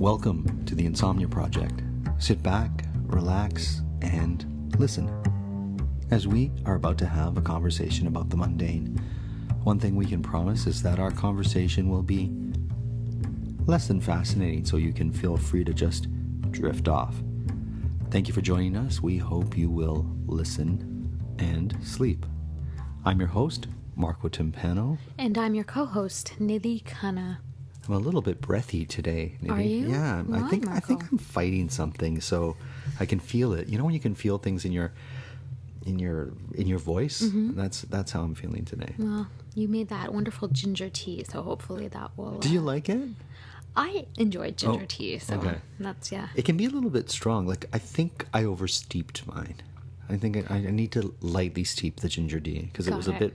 Welcome to the Insomnia Project. Sit back, relax, and listen. As we are about to have a conversation about the mundane, one thing we can promise is that our conversation will be less than fascinating, so you can feel free to just drift off. Thank you for joining us. We hope you will listen and sleep. I'm your host, Marco Timpano. And I'm your co-host, Nidhi Khanna. I'm a little bit breathy today, Nidhi. Are you? Yeah, Why, I think Marco? I'm fighting something, so I can feel it. You know when you can feel things in your voice? Mm-hmm. That's how I'm feeling today. Well, you made that wonderful ginger tea, so hopefully that will... Do you like it? I enjoy ginger tea, so okay. that's, yeah. It can be a little bit strong. Like, I think I oversteeped mine. I think I need to lightly steep the ginger tea because it was a bit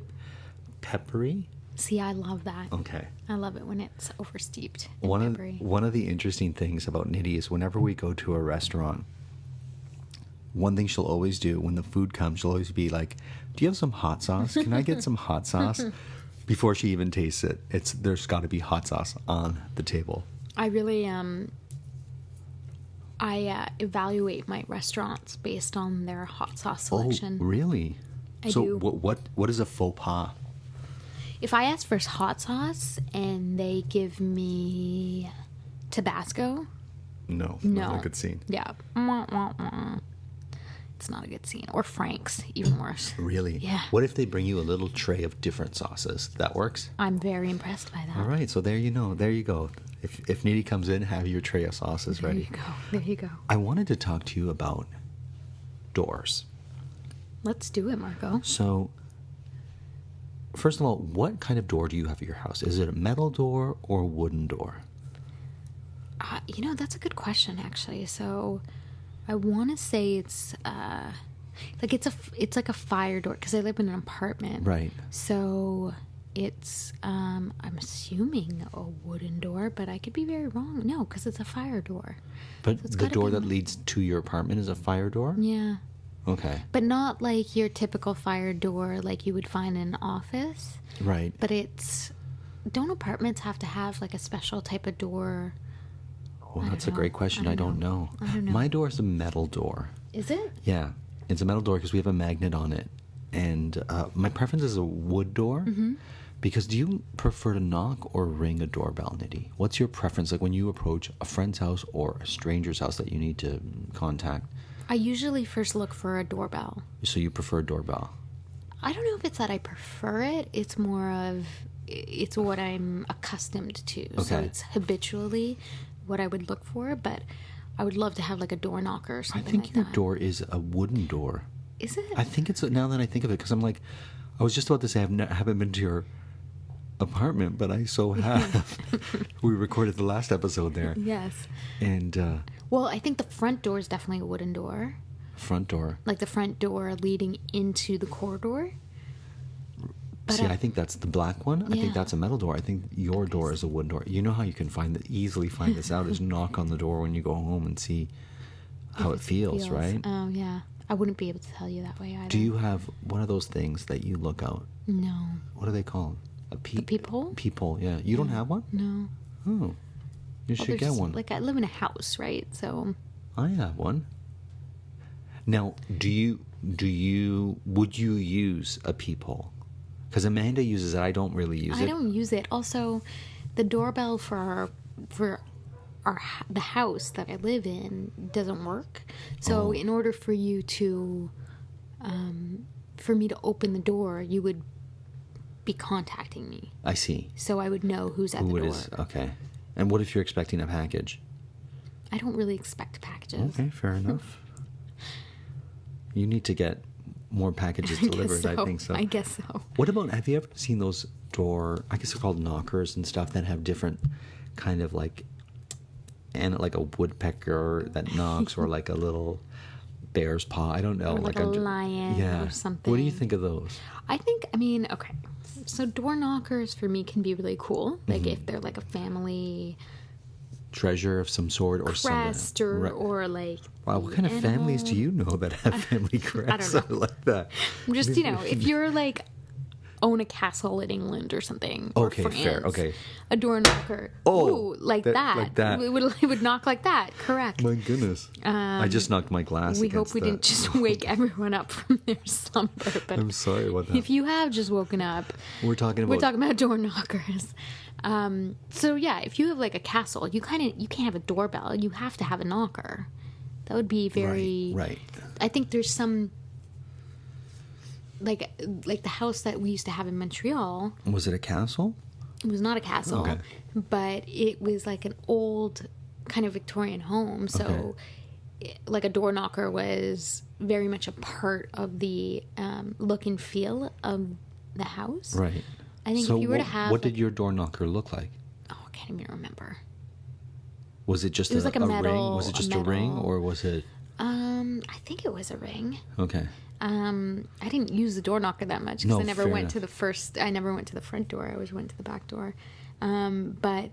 peppery. See, I love that. Okay. I love it when it's oversteeped and peppery. One of the interesting things about Nidhi is whenever we go to a restaurant, one thing she'll always do when the food comes, she'll always be like, "Do you have some hot sauce? Can I get some hot sauce?" Before she even tastes it, there's got to be hot sauce on the table. I really evaluate my restaurants based on their hot sauce selection. Oh, really? I do. What is a faux pas? If I ask for hot sauce and they give me Tabasco, No. Not a good scene. yeah, it's not a good scene. Or Frank's, even worse. Really? Yeah. What if they bring you a little tray of different sauces? That works? I'm very impressed by that. All right, so there you go. If Nidhi comes in, have your tray of sauces ready. There you go. I wanted to talk to you about doors. Let's do it, Marco. So, first of all, what kind of door do you have at your house? Is it a metal door or a wooden door? That's a good question, actually. So, I want to say it's it's like a fire door because I live in an apartment. Right. So it's I'm assuming a wooden door, but I could be very wrong. No, because it's a fire door. But So the door that leads to your apartment is a fire door? Yeah. Okay. But not like your typical fire door like you would find in an office. Right. But don't apartments have to have like a special type of door? Well, that's a great question. I don't know. My door is a metal door. Is it? Yeah. It's a metal door because we have a magnet on it. And my preference is a wood door. Mm-hmm. Because do you prefer to knock or ring a doorbell, Nidhi? What's your preference? Like when you approach a friend's house or a stranger's house that you need to contact? I usually first look for a doorbell. So you prefer a doorbell? I don't know if it's that I prefer it. It's more of, it's what I'm accustomed to. Okay. So it's habitually what I would look for, but I would love to have like a door knocker or something like that. I think your door is a wooden door. Is it? I think it's, now that I think of it, because I'm like, I was just about to say I haven't been to your apartment, but I so have. We recorded the last episode there. Yes. And well, I think the front door is definitely a wooden door. Front door. Like the front door leading into the corridor. But See, I think that's the black one. I Yeah. think that's a metal door. I think your door is a wooden door. You know how you can easily find this out is knock on the door when you go home and see how it feels, right? Oh, yeah. I wouldn't be able to tell you that way either. Do you have one of those things that you look out? No. What are they called? A peephole? Peephole, yeah. You don't have one? No. Oh. You should get one. Like, I live in a house, right? So... I have one. Now, would you use a peephole? Because Amanda uses it. I don't really use it. I don't use it. Also, the doorbell for the house that I live in doesn't work. So in order for you to, for me to open the door, you would be contacting me. I see. So I would know who's at the door. Okay. And what if you're expecting a package? I don't really expect packages. Okay, fair enough. You need to get more packages delivered, I think so. I guess so. What about, have you ever seen those I guess they're called knockers and stuff that have different kind of like a woodpecker that knocks or like a little bear's paw? I don't know. Or like a lion or something. What do you think of those? Okay. So door knockers for me can be really cool. Like if they're like a family treasure of some sort or crest or like wow, what kind of families do you know that have family crests? I don't know. Like that. Just if you're like own a castle in England or something. Okay, or France. fair. Okay. A door knocker. Oh, ooh, like that. Like that. It would knock like that. Correct. My goodness. I just knocked my glass. We hope we didn't just wake everyone up from their slumber. But I'm sorry about that. if you have just woken up, We're talking about door knockers. So yeah, if you have like a castle, you can't have a doorbell. You have to have a knocker. That would be very right. I think there's some like the house that we used to have in Montreal. Was it a castle? It was not a castle, Okay. but it was like an old kind of Victorian home. So, like a door knocker was very much a part of the look and feel of the house. Right. I think so if you were to have, what did your door knocker look like? Oh, I can't even remember. Was it just It was like a metal, ring? Was it just a ring, or was it? I think it was a ring. Okay. I didn't use the door knocker that much because No, I never fair went enough. to the first. I never went to the front door. I always went to the back door. But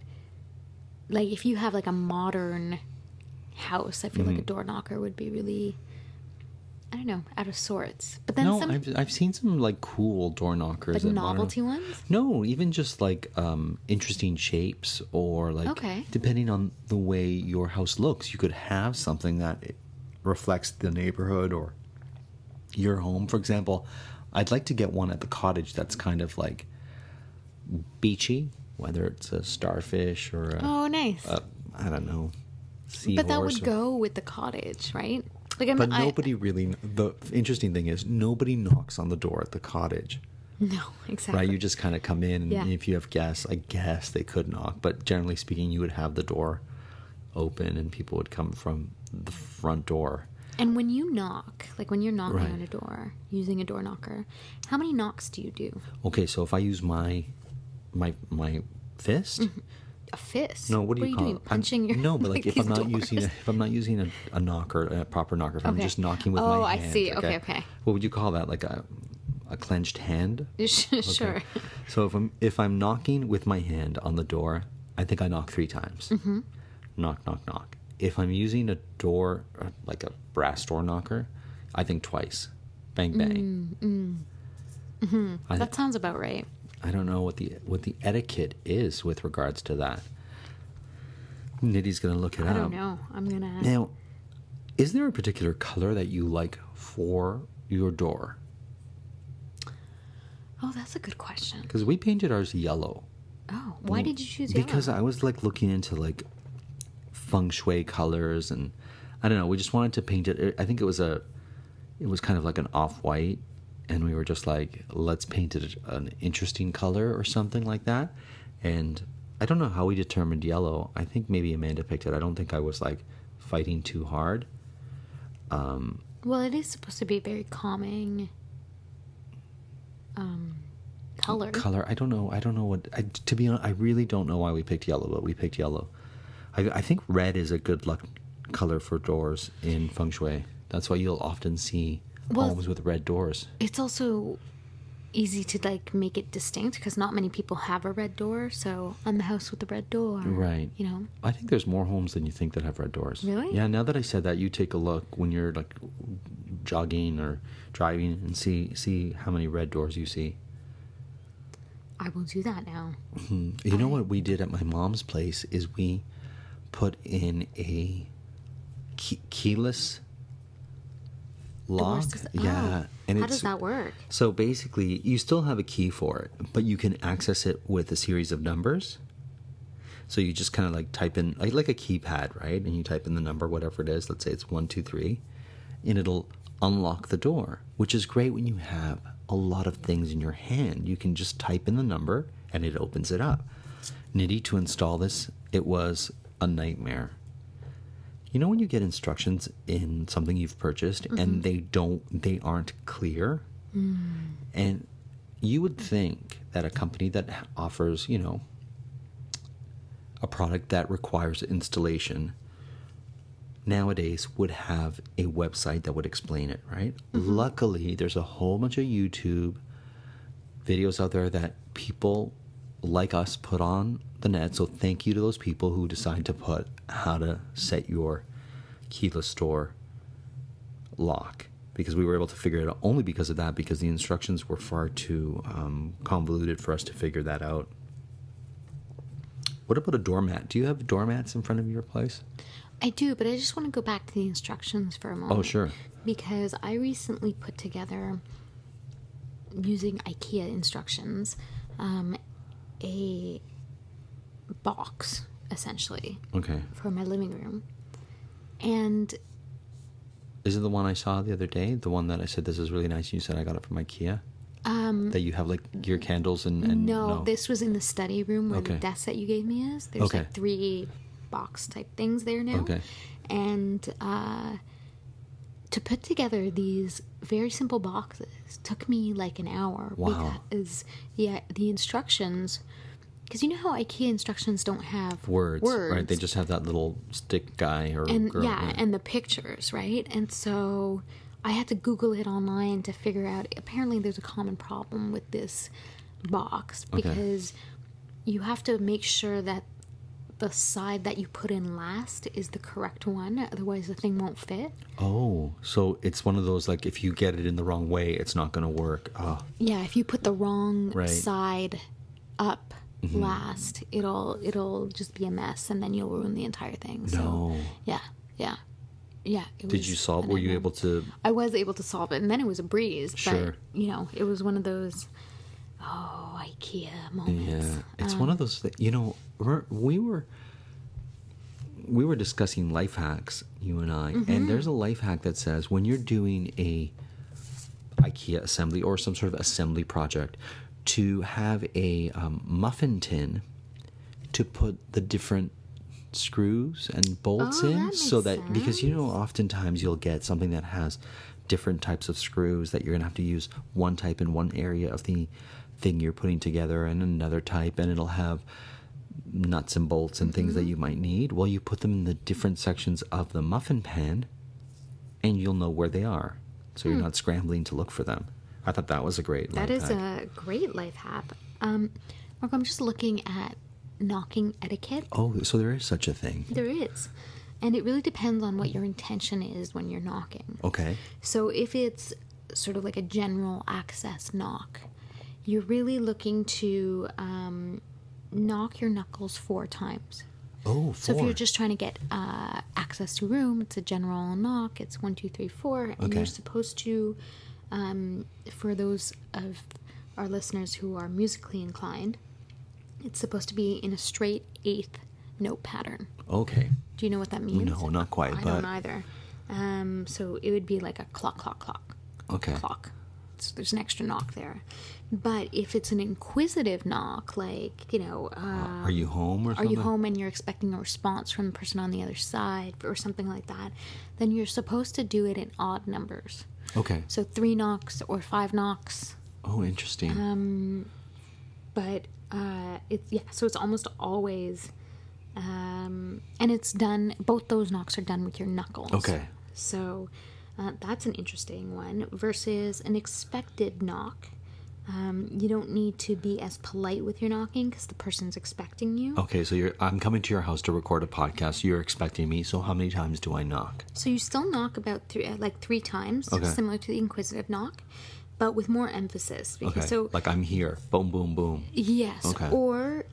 like, if you have like a modern house, I feel like a door knocker would be really, I don't know, out of sorts. But then No, some I've seen some like cool door knockers. like at novelty modern... ones. No, even just like interesting shapes, or like depending on the way your house looks, you could have something that reflects the neighborhood or your home. For example, I'd like to get one at the cottage that's kind of like beachy, whether it's a starfish or Oh, nice. I don't know, seahorse. But that would go with the cottage, right? Like, But nobody really. The interesting thing is nobody knocks on the door at the cottage. No, exactly. Right, you just kind of come in, and Yeah. if you have guests, I guess they could knock. But generally speaking, you would have the door open, and people would come from the front door. And when you knock, like when you're knocking Right. on a door using a door knocker, how many knocks do you do? Okay, so if I use my fist, A fist? no, what do are you you call doing? it? Punching your no, but like if I'm these not doors? using a knocker, a proper knocker, if I'm Okay. just knocking with Oh, my I hand. see. Okay. What would you call that? Like a clenched hand? Sure. So if I'm knocking with my hand on the door, I think I knock 3 times. Mm-hmm. Knock, knock, knock. If I'm using a door, like a brass door knocker, I think twice. Bang, bang. That sounds about right. I don't know what the etiquette is with regards to that. Nidhi's going to look it up. I don't know. I'm going to... Now, is there a particular color that you like for your door? Oh, that's a good question. Because we painted ours yellow. Oh, why did you choose yellow? Because I was like looking into like feng shui colors, and I don't know, we just wanted to paint it. I think it was kind of like an off-white, and we were just like, let's paint it an interesting color or something like that. And I don't know how we determined yellow. I think maybe Amanda picked it. I don't think I was like fighting too hard. Well, it is supposed to be a very calming color. I don't know what, to be honest, I really don't know why we picked yellow, but we picked yellow. I think red is a good luck color for doors in feng shui. That's why you'll often see homes with red doors. It's also easy to like make it distinct because not many people have a red door. So I'm the house with the red door. Right. You know? I think there's more homes than you think that have red doors. Really? Yeah, now that I said that, you take a look when you're like jogging or driving and see how many red doors you see. I will do that now. You know what we did at my mom's place is we put in a keyless lock. Yeah. And how does that work? So basically, you still have a key for it, but you can access it with a series of numbers. So you just kind of like type in, like a keypad, right? And you type in the number, whatever it is. Let's say it's 1, 2, 3. And it'll unlock the door, which is great when you have a lot of things in your hand. You can just type in the number and it opens it up. Nidhi, to install this, it was a nightmare. You know when you get instructions in something you've purchased and they aren't clear? And you would think that a company that offers, you know, a product that requires installation nowadays would have a website that would explain it, right? Luckily, there's a whole bunch of YouTube videos out there that people like us put on the net. So thank you to those people who decide to put how to set your keyless door lock. because we were able to figure it out only because of that, because the instructions were far too convoluted for us to figure that out. What about a doormat? Do you have doormats in front of your place? I do, but I just want to go back to the instructions for a moment. Oh, sure. Because I recently put together, using IKEA instructions, a box, essentially, for my living room. And is it the one I saw the other day? The one that I said, this is really nice, and you said I got it from IKEA? That you have, like, your candles and no, this was in the study room where the desk that you gave me is. There's, like, 3 box type things there now. And to put together these very simple boxes took me, like, an hour. Wow. Because, the instructions... Because you know how IKEA instructions don't have words, right? They just have that little stick guy or girl. Yeah, and the pictures, right? And so I had to Google it online to figure out. Apparently, there's a common problem with this box because you have to make sure that the side that you put in last is the correct one. Otherwise, the thing won't fit. Oh, so it's one of those, like, if you get it in the wrong way, it's not going to work. Oh. Yeah, if you put the wrong side up last, it'll just be a mess, and then you'll ruin the entire thing. So, yeah. Did you solve? Were you able to? I was able to solve it, and then it was a breeze. Sure. But it was one of those IKEA moments. Yeah, it's one of those that we were discussing life hacks, you and I, and there's a life hack that says when you're doing a IKEA assembly or some sort of assembly project, to have a muffin tin to put the different screws and bolts in, so that sense. Because oftentimes you'll get something that has different types of screws that you're gonna have to use one type in one area of the thing you're putting together and another type, and it'll have nuts and bolts and things that you might need. Well, you put them in the different sections of the muffin pan and you'll know where they are, so you're not scrambling to look for them. I thought that was a great life hack. That is a great life hack. Mark, I'm just looking at knocking etiquette. Oh, so there is such a thing. There is. And it really depends on what your intention is when you're knocking. Okay. So if it's sort of like a general access knock, you're really looking to knock your knuckles 4 times. Oh, 4. So if you're just trying to get access to room, it's a general knock. It's 1, 2, 3, 4. And you're supposed to... for those of our listeners who are musically inclined, it's supposed to be in a straight 8th note pattern. Okay. Do you know what that means? No, not quite. I don't either. So it would be like a clock, clock, clock. Okay. Clock. So there's an extra knock there. But if it's an inquisitive knock, like, are you home or something? Are you home and you're expecting a response from the person on the other side or something like that, then you're supposed to do it in odd numbers. Okay. So 3 knocks or 5 knocks. Oh, interesting. But so it's almost always, and it's done. Both those knocks are done with your knuckles. Okay. So that's an interesting one versus an expected knock. You don't need to be as polite with your knocking because the person's expecting you. Okay, so I'm coming to your house to record a podcast. You're expecting me. So how many times do I knock? So you still knock about 3 times, similar to the inquisitive knock, but with more emphasis. Because, like I'm here. Boom, boom, boom. Yes. Okay. Or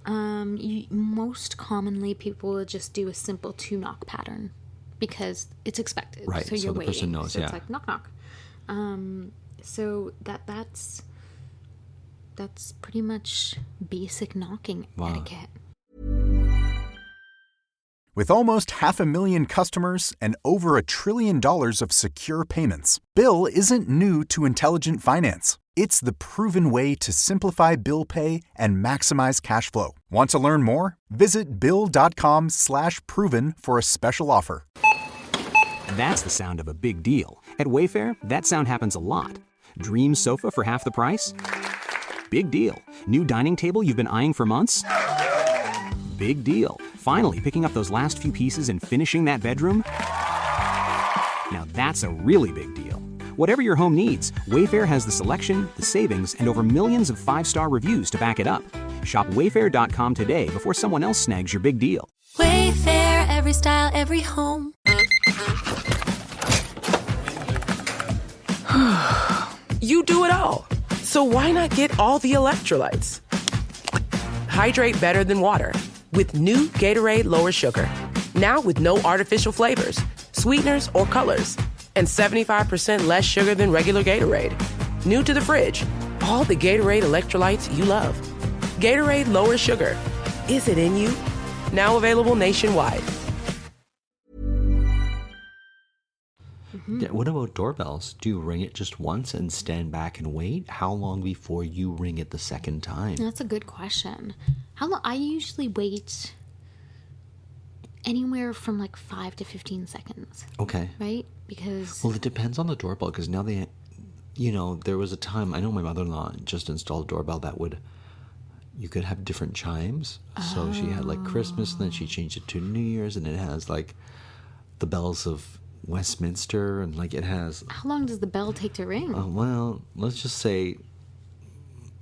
most commonly people will just do a simple 2 knock pattern because it's expected. Right. So you're the waiting. Person knows. So it's like knock, knock. So that's pretty much basic knocking etiquette. With almost 500,000 customers and over $1 trillion of secure payments, Bill isn't new to intelligent finance. It's the proven way to simplify bill pay and maximize cash flow. Want to learn more? Visit Bill.com/proven for a special offer. That's the sound of a big deal. At Wayfair, that sound happens a lot. Dream sofa for half the price? Big deal. New dining table you've been eyeing for months? Big deal. Finally picking up those last few pieces and finishing that bedroom? Now that's a really big deal. Whatever your home needs, Wayfair has the selection, the savings, and over millions of 5-star reviews to back it up. Shop Wayfair.com today before someone else snags your big deal. Wayfair, every style, every home. You do it all. So why not get all the electrolytes? Hydrate better than water with new Gatorade Lower Sugar. Now with no artificial flavors, sweeteners, or colors. And 75% less sugar than regular Gatorade. New to the fridge. All the Gatorade electrolytes you love. Gatorade Lower Sugar. Is it in you? Now available nationwide. Yeah, what about doorbells? Do you ring it just once and stand back and wait? How long before you ring it the second time? That's a good question. How long? I usually wait anywhere from like 5 to 15 seconds. Okay. Right? Because... Well, it depends on the doorbell, because now they, there was a time, I know my mother-in-law just installed a doorbell that you could have different chimes. So she had like Christmas, and then she changed it to New Year's, and it has like the bells of Westminster, and like it has... How long does the bell take to ring? Well, let's just say,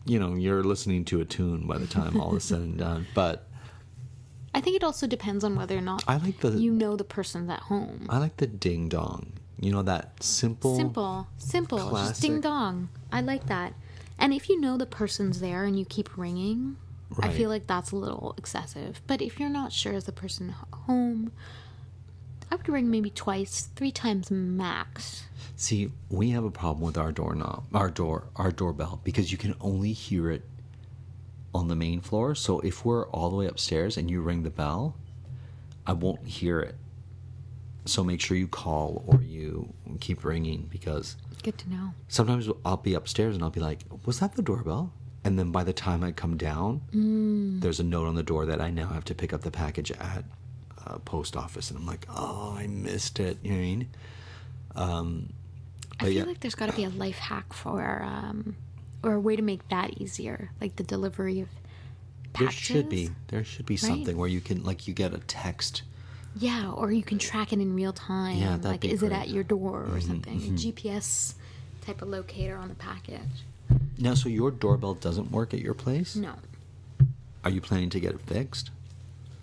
you're listening to a tune by the time all is said and done. But I think it also depends on whether or not you know the person's at home. I like the ding dong. That simple, classic. Just ding dong. I like that. And if you know the person's there and you keep ringing, right, I feel like that's a little excessive. But if you're not sure is the person home, I would ring maybe twice, 3 times max. See, we have a problem with our doorbell, because you can only hear it on the main floor. So if we're all the way upstairs and you ring the bell, I won't hear it. So make sure you call or you keep ringing, because... Good to know. Sometimes I'll be upstairs and I'll be like, was that the doorbell? And then by the time I come down, there's a note on the door that I now have to pick up the package at post office, and I'm like, oh, I missed it. You know what I mean? I feel like there's got to be a life hack for, or a way to make that easier, like the delivery of packages. There should be something where you can, like, you get a text. Yeah, or you can track it in real time. Yeah, that'd be is great. it at your door or something? A GPS type of locator on the package. Now, so your doorbell doesn't work at your place? No. Are you planning to get it fixed?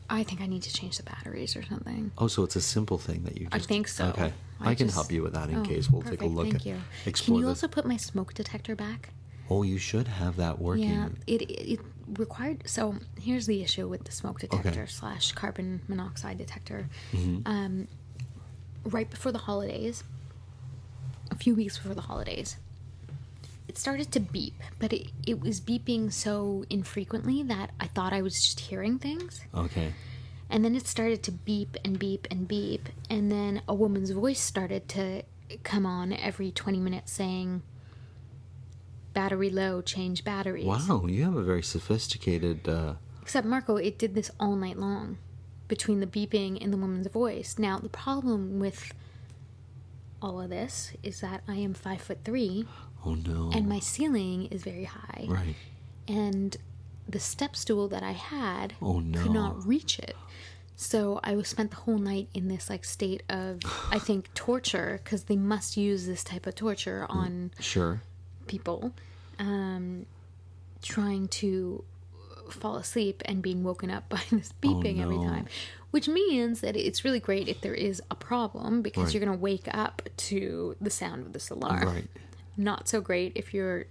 I think I need to change the batteries or something. Oh, so it's a simple thing that you just... I think so. Okay. I can help you with that in case. We'll take a look. Thank you. Can you also put my smoke detector back? Oh, you should have that working. Yeah, it required... So here's the issue with the smoke detector / carbon monoxide detector. Right before the holidays, a few weeks before the holidays, it started to beep, but it was beeping so infrequently that I thought I was just hearing things. Okay. And then it started to beep and beep and beep, and then a woman's voice started to come on every 20 minutes saying, battery low, change batteries. Wow, you have a very sophisticated... Except, Marco, it did this all night long, between the beeping and the woman's voice. Now, the problem with all of this is that I am 5'3". Oh, no. And my ceiling is very high. Right. And the step stool that I had could not reach it. So I spent the whole night in this state of, I think, torture, because they must use this type of torture on people, trying to fall asleep and being woken up by this beeping every time. Which means that it's really great if there is a problem, because you're going to wake up to the sound of this alarm. Right. Not so great if you're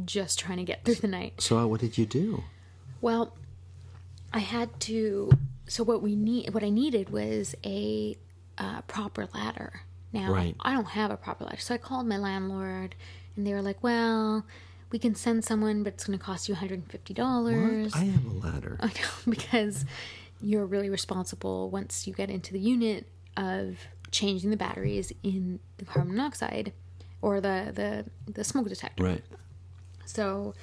just trying to get through the night. So what did you do? Well, I had to... So what I needed was a proper ladder. Now, I don't have a proper ladder. So I called my landlord, and they were like, well, we can send someone, but it's going to cost you $150. What? I have a ladder. I know, because you're really responsible once you get into the unit of changing the batteries in the carbon monoxide or the smoke detector. Right. So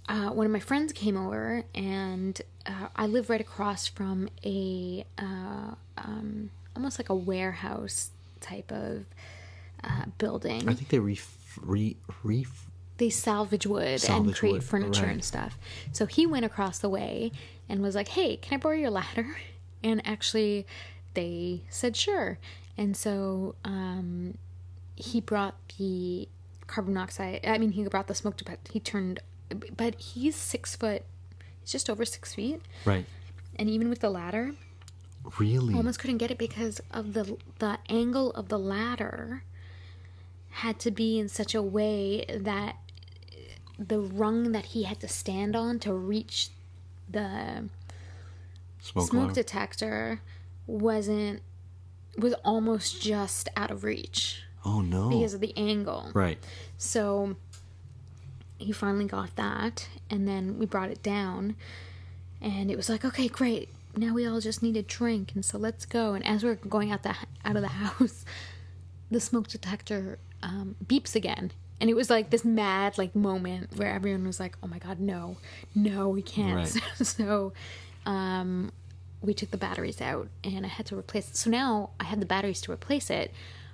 one of my friends came over, and I live right across from a almost like a warehouse type of building. I think they they salvage wood and create furniture and stuff. So he went across the way and was like, hey, can I borrow your ladder? And actually they said sure. And so he brought the carbon monoxide, he brought the smoke detector. But he's 6 foot, he's just over 6 feet. Right. And even with the ladder, really, almost couldn't get it because of the angle of the ladder had to be in such a way that the rung that he had to stand on to reach the smoke detector was almost just out of reach. Oh, no. Because of the angle. Right. So he finally got that, and then we brought it down, and it was like, okay, great. Now we all just need a drink, and so let's go. And as we're going out of the house, the smoke detector beeps again. And it was like this mad like moment where everyone was like, oh my God, no, we can't. Right. So we took the batteries out, and I had to replace it. So now I have the batteries to replace it,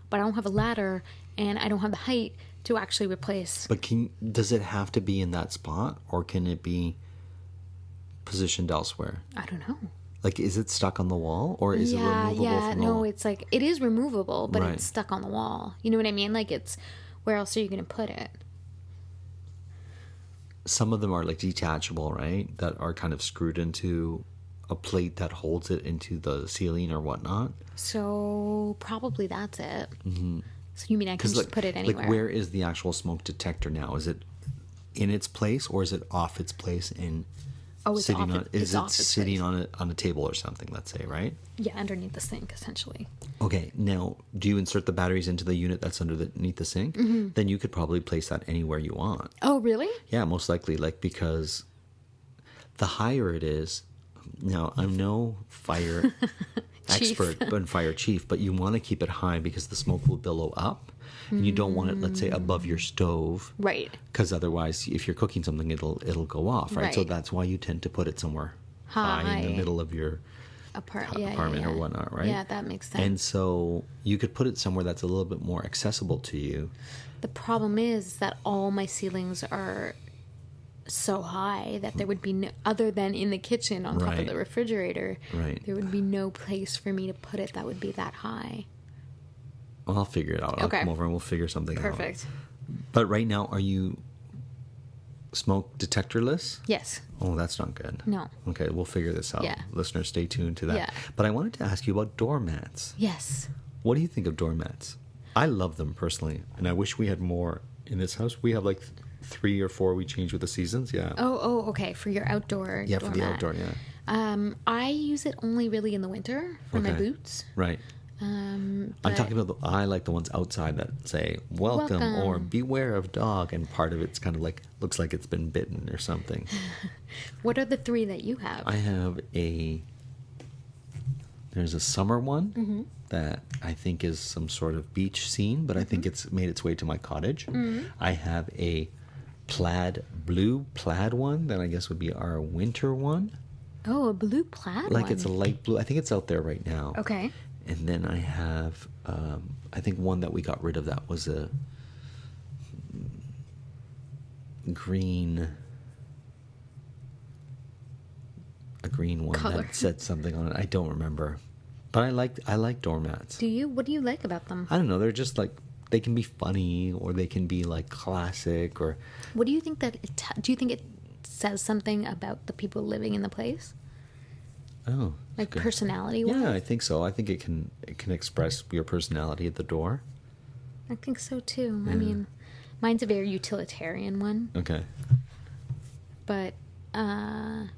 but I don't have a ladder, and I don't have the height to actually replace. But does it have to be in that spot, or can it be positioned elsewhere? I don't know. Like, is it stuck on the wall, or is it removable from the wall? It's like, it is removable, but Right. it's stuck on the wall. You know what I mean? Like, it's, where else are you going to put it? Some of them are like detachable, right? That are kind of screwed into a plate that holds it into the ceiling or whatnot. So probably that's it. Mm-hmm. So you mean I can just put it anywhere? Like, where is the actual smoke detector now? Is it in its place, or is it off its place in? Oh, it's sitting off. on. Is it sitting on a table or something? Let's say, right? Yeah, underneath the sink, essentially. Okay. Now, do you insert the batteries into the unit that's underneath the sink? Mm-hmm. Then you could probably place that anywhere you want. Oh, really? Yeah, most likely. Like, because the higher it is. Now, I'm no fire expert, but fire chief, but you want to keep it high because the smoke will billow up, and you don't want it, let's say, above your stove, right? Because otherwise, if you're cooking something, it'll go off, right? So that's why you tend to put it somewhere high in the middle of your apartment or whatnot, right? Yeah, that makes sense. And so you could put it somewhere that's a little bit more accessible to you. The problem is that all my ceilings are so high that there would be no, other than in the kitchen on top of the refrigerator, there would be no place for me to put it that would be that high. Well, I'll figure it out. I'll come over and we'll figure something out. Perfect. But right now, are you smoke detectorless? Yes. Oh, that's not good. No. Okay, we'll figure this out. Yeah. Listeners, stay tuned to that. Yeah. But I wanted to ask you about doormats. Yes. What do you think of doormats? I love them personally, and I wish we had more in this house. We have like 3 or 4 we change with the seasons. Yeah. Oh, okay. For your outdoor. Yeah, for the outdoor. Yeah. I use it only really in the winter for my boots. Right. I'm talking about I like the ones outside that say welcome or beware of dog, and part of it's kind of like looks like it's been bitten or something. What are the 3 that you have? I have there's a summer one that I think is some sort of beach scene, but I think it's made its way to my cottage. I have a blue plaid one that I guess would be our winter one. Oh, a blue plaid one. Like it's a light blue. I think it's out there right now. Okay. And then I have, I think one that we got rid of that was a green one color that said something on it. I don't remember. But I like doormats. Do you? What do you like about them? I don't know. They're just like, they can be funny or they can be like classic or. What do you think that do you think it says something about the people living in the place? Oh, like personality-wise? Yeah, I think so. I think it can express your personality at the door. I think so too. Yeah. I mean, mine's a very utilitarian one. Okay. But now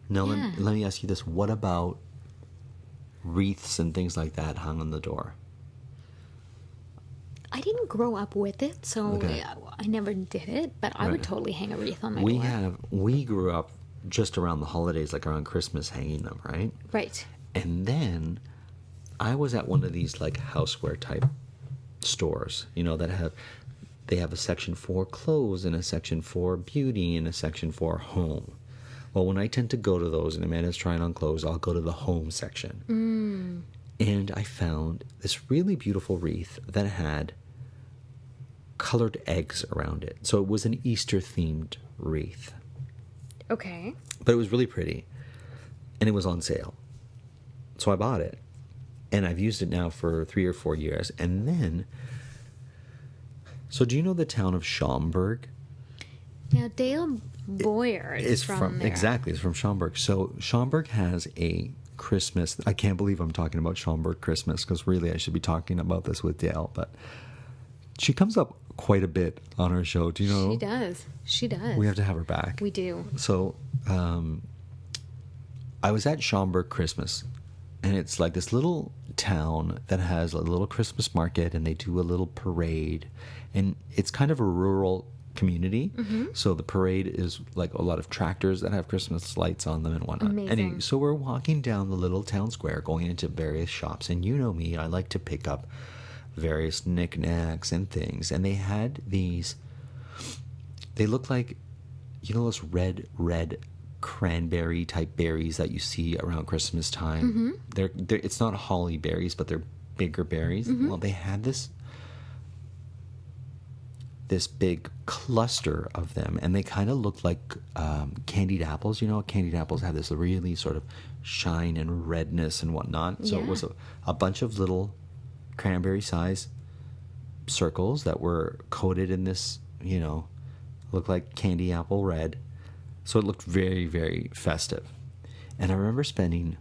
let me ask you this: what about wreaths and things like that hung on the door? I didn't grow up with it, so I never did it. But I would totally hang a wreath on my door. We grew up just around the holidays, like around Christmas, hanging them, right? Right. And then I was at one of these like houseware type stores, that they have a section for clothes and a section for beauty and a section for home. Well, when I tend to go to those and Amanda's trying on clothes, I'll go to the home section. And I found this really beautiful wreath that had colored eggs around it. So it was an Easter themed wreath. Okay. But it was really pretty. And it was on sale. So I bought it. And I've used it now for 3 or 4 years. And then, so do you know the town of Schaumburg? Now, Dale Boyer is from there. Exactly, it's from Schaumburg. So Schaumburg has a Christmas. I can't believe I'm talking about Schaumburg Christmas, because really I should be talking about this with Dale. But She comes up quite a bit on our show. Do you know? She does. She does. We have to have her back. We do. So, I was at Schaumburg Christmas, and it's like this little town that has a little Christmas market, and they do a little parade, and it's kind of a rural community. So the parade is like a lot of tractors that have Christmas lights on them and whatnot. Amazing. Anyway, so we're walking down the little town square, going into various shops, and you know me, I like to pick up various knickknacks and things, and they had these. They look like, you know, those red cranberry type berries that you see around Christmas time. They're it's not holly berries, but they're bigger berries. Well, they had this big cluster of them, and they kind of looked like candied apples. You know, candied apples have this really sort of shine and redness and whatnot. So it was a bunch of little cranberry size circles that were coated in this, you know, looked like candy apple red. So it looked very, very festive. And I remember spending,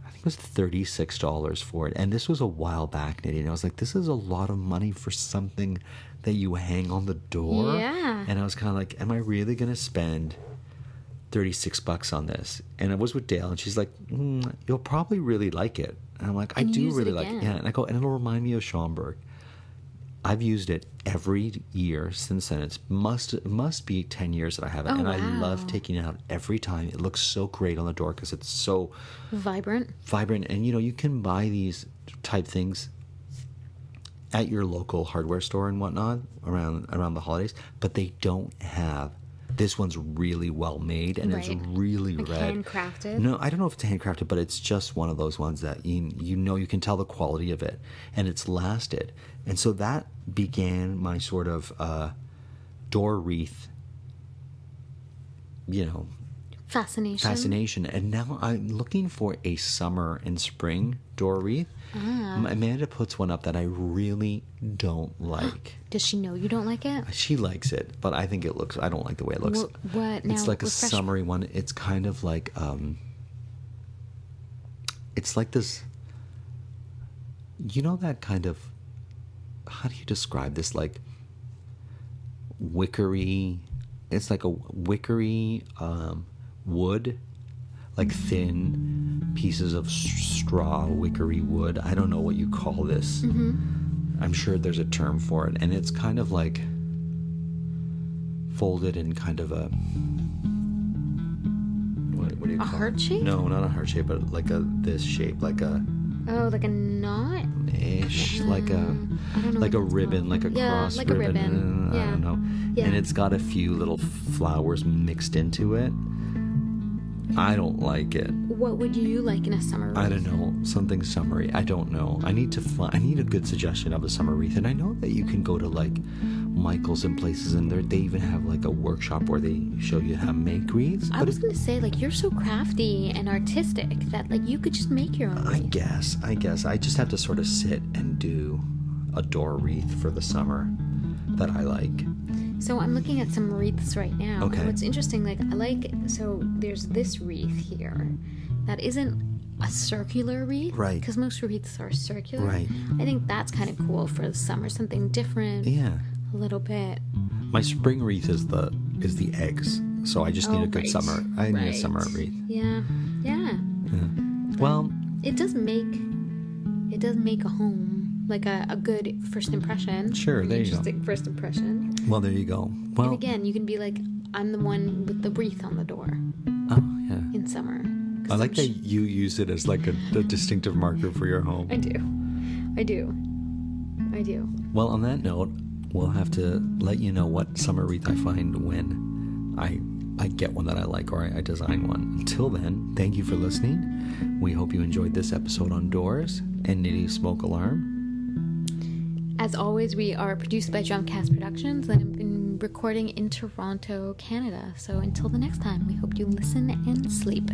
I think it was $36 for it. And this was a while back, Nidhi. And I was like, this is a lot of money for something that you hang on the door. Yeah. And I was kind of like, am I really going to spend $36 on this? And I was with Dale, and she's like, you'll probably really like it. And I'm like, I do really like it. Yeah. And I go, and it'll remind me of Schaumburg. I've used it every year since then. It must be 10 years that I have it. And I love taking it out every time. It looks so great on the door because it's so vibrant. And, you know, you can buy these type things at your local hardware store and whatnot around the holidays, but they don't have. This one's really well made, and it's really like red. Handcrafted? No, I don't know if it's handcrafted, but it's just one of those ones that you know you can tell the quality of it, and it's lasted. And so that began my sort of door wreath, you know, fascination. And now I'm looking for a summer and spring door wreath. Amanda puts one up that I really don't like. Does she know you don't like it? She likes it, but I think I don't like the way it looks. What now? It's like a summery one. It's kind of like, it's like this, you know, that kind of, how do you describe this? Like wickery, it's like a wickery wood, like thin pieces of straw, wickery wood. I don't know what you call this. I'm sure there's a term for it. And it's kind of like folded in kind of a, what do you call it? A heart shape? No, not a heart shape, but like this shape, like a... Oh, like a knot? Ish, like a... I don't know, like a ribbon, like a cross like ribbon. A ribbon. I don't know. Yeah. And it's got a few little flowers mixed into it. I don't like it. What would you like in a summer wreath? I don't know. Something summery. I don't know. I need a good suggestion of a summer wreath. And I know that you can go to like Michael's and places, and they even have like a workshop where they show you how to make wreaths. I was going to say, like, you're so crafty and artistic that like you could just make your own wreath. I guess. I just have to sort of sit and do a door wreath for the summer that I like. So I'm looking at some wreaths right now. Okay. And what's interesting, so there's this wreath here that isn't a circular wreath. Right. Because most wreaths are circular. Right. I think that's kind of cool for the summer, something different. Yeah. A little bit. My spring wreath is the eggs. So I just need a good right. summer. I need a summer wreath. Yeah. Well, it does make a home. Like a good first impression. Sure, there you go. Interesting first impression. Well, there you go. Well, and again, you can be like, I'm the one with the wreath on the door. Oh, yeah. In summer. I like that you use it as like a distinctive marker for your home. I do. Well, on that note, we'll have to let you know what summer wreath I find when I get one that I like or I design one. Until then, thank you for listening. We hope you enjoyed this episode on doors and Nidhi's smoke alarm. As always, we are produced by Drumcast Productions and have been recording in Toronto, Canada. So until the next time, we hope you listen and sleep.